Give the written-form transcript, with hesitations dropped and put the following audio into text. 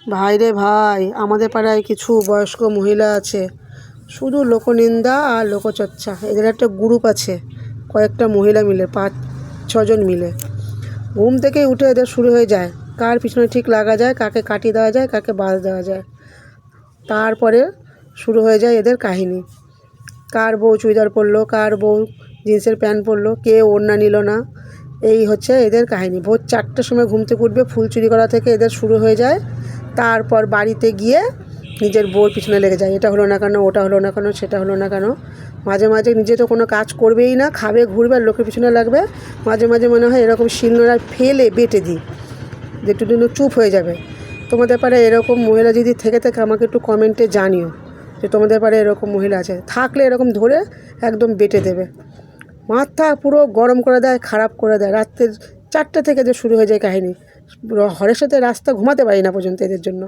ভাই রে ভাই, আমাদের পাড়ায় কিছু বয়স্ক মহিলা আছে, শুধু লোকনিন্দা আর লোকচর্চা। এদের একটা গ্রুপ আছে, কয়েকটা মহিলা মিলে, 5-6 জন মিলে। ঘুম থেকে উঠে এদের শুরু হয়ে যায় কার পিছনে ঠিক লাগা যায়, কাকে কাটি দেওয়া যায়, কাকে বাজ দেওয়া যায়। তারপরে শুরু হয়ে যায় এদের কাহিনী। কার বউ চুড়িদার পরলো, কার বউ জিন্সের প্যান্ট পরলো, কে ওড়না নিল না। এই হচ্ছে এদের কাহিনী। ভোর 4টের সময় ঘুম থেকে উঠবে, ফুল চুরি করা থেকে এদের শুরু হয়ে যায়। তারপর বাড়িতে গিয়ে নিজের বউর পিছনে লেগে যায়, এটা হলো না কেন, ওটা হলো না কেন, সেটা হলো না কেন। মাঝে মাঝে নিজে তো কোনো কাজ করবেই না, খাবে, ঘুরবে আর লোকের পিছনে লাগবে। মাঝে মাঝে মনে হয় এরকম শিলনোড়ায় ফেলে বেটে দিই, যে একটু চুপ হয়ে যাবে। তোমাদের পাড়ায় এরকম মহিলা যদি থেকে থাকে আমাকে একটু কমেন্টে জানিও, যে তোমাদের পাড়ায় এরকম মহিলা আছে। থাকলে এরকম ধরে একদম বেটে দেবে, মাথা পুরো গরম করে দেয়, খারাপ করে দেয়। রাত্রের 4টে থেকে যে শুরু হয়ে যায় কাহিনী, হরের সাথে রাস্তা ঘুমাতে পারি না পর্যন্ত এদের জন্য।